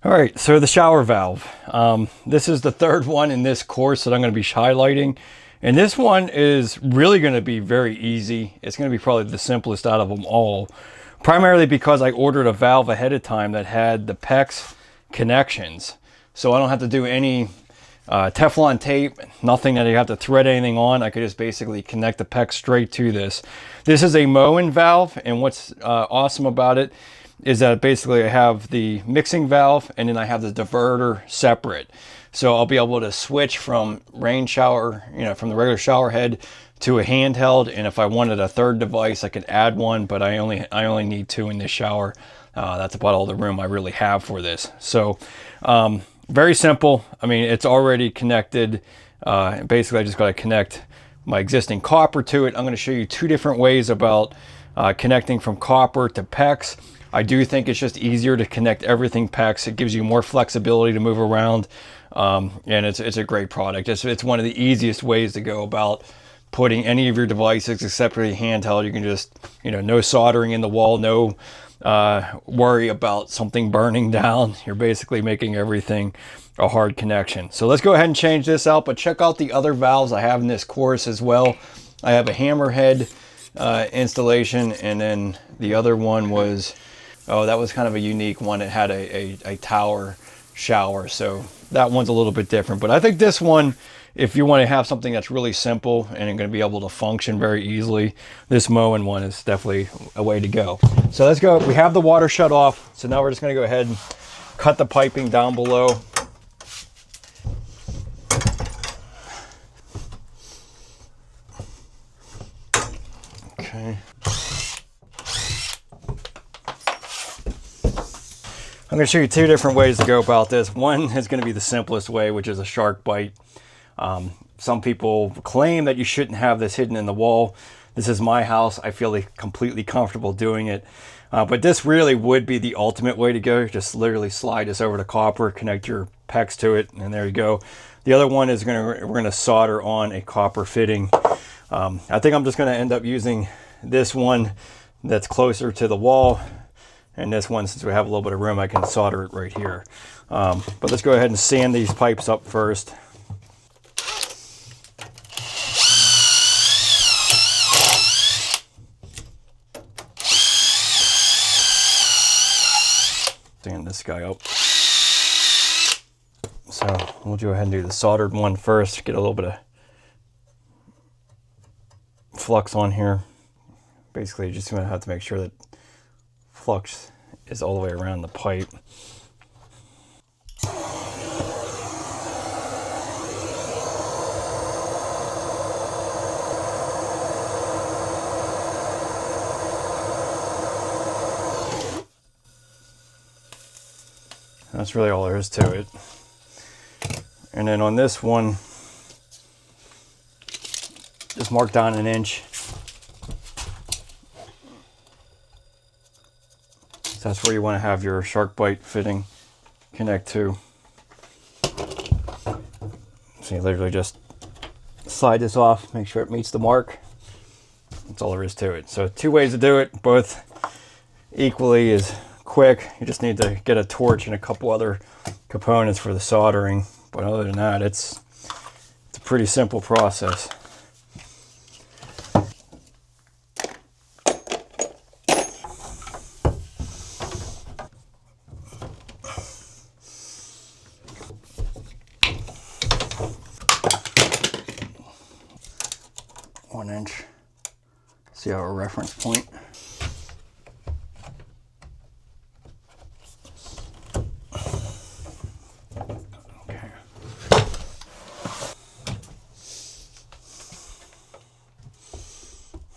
All right, so the shower valve. This is the third one in this course that I'm going to be highlighting. And this one is really going to be very easy. It's going to be probably the simplest out of them all. Primarily because I ordered a valve ahead of time that had the PEX connections. So I don't have to do any Teflon tape, nothing that you have to thread anything on. I could just basically connect the PEX straight to this. This is a Moen valve, and what's awesome about it is that basically I have the mixing valve and then I have the diverter separate. So I'll be able to switch from rain shower, from the regular shower head to a handheld. And if I wanted a third device, I could add one, but I only need two in this shower. That's about all the room I really have for this. So very simple. I mean, it's already connected. Basically, I just got to connect my existing copper to it. I'm going to show you two different ways about connecting from copper to PEX. I do think it's just easier to connect everything PEX. It gives you more flexibility to move around, and it's a great product. It's one of the easiest ways to go about putting any of your devices, except for the handheld. You can just, no soldering in the wall, no worry about something burning down. You're basically making everything a hard connection. So let's go ahead and change this out, but check out the other valves I have in this course as well. I have a hammerhead installation, and then the other one was, that was kind of a unique one. It had a tower shower, so that one's a little bit different. But I think this one, if you want to have something that's really simple and going to be able to function very easily, this Moen one is definitely a way to go. So let's go. We have the water shut off, so now we're just going to go ahead and cut the piping down below. Okay. I'm going to show you two different ways to go about this. One is going to be the simplest way, which is a shark bite. Some people claim that you shouldn't have this hidden in the wall. This is my house. I feel completely comfortable doing it. But this really would be the ultimate way to go. Just literally slide this over to copper, connect your PEX to it, and there you go. The other one is we're going to solder on a copper fitting. I think I'm just going to end up using this one that's closer to the wall. And this one, since we have a little bit of room, I can solder it right here. But let's go ahead and sand these pipes up first. Sand this guy up. So we'll go ahead and do the soldered one first, get a little bit of flux on here. Basically, just going to have to make sure that flux is all the way around the pipe. That's really all there is to it. And then on this one, just mark down 1 inch. That's where you want to have your shark bite fitting connect to. So you literally just slide this off, make sure it meets the mark. That's all there is to it. So two ways to do it, both equally as quick. You just need to get a torch and a couple other components for the soldering. But other than that, it's a pretty simple process. .1 inch. See our reference point.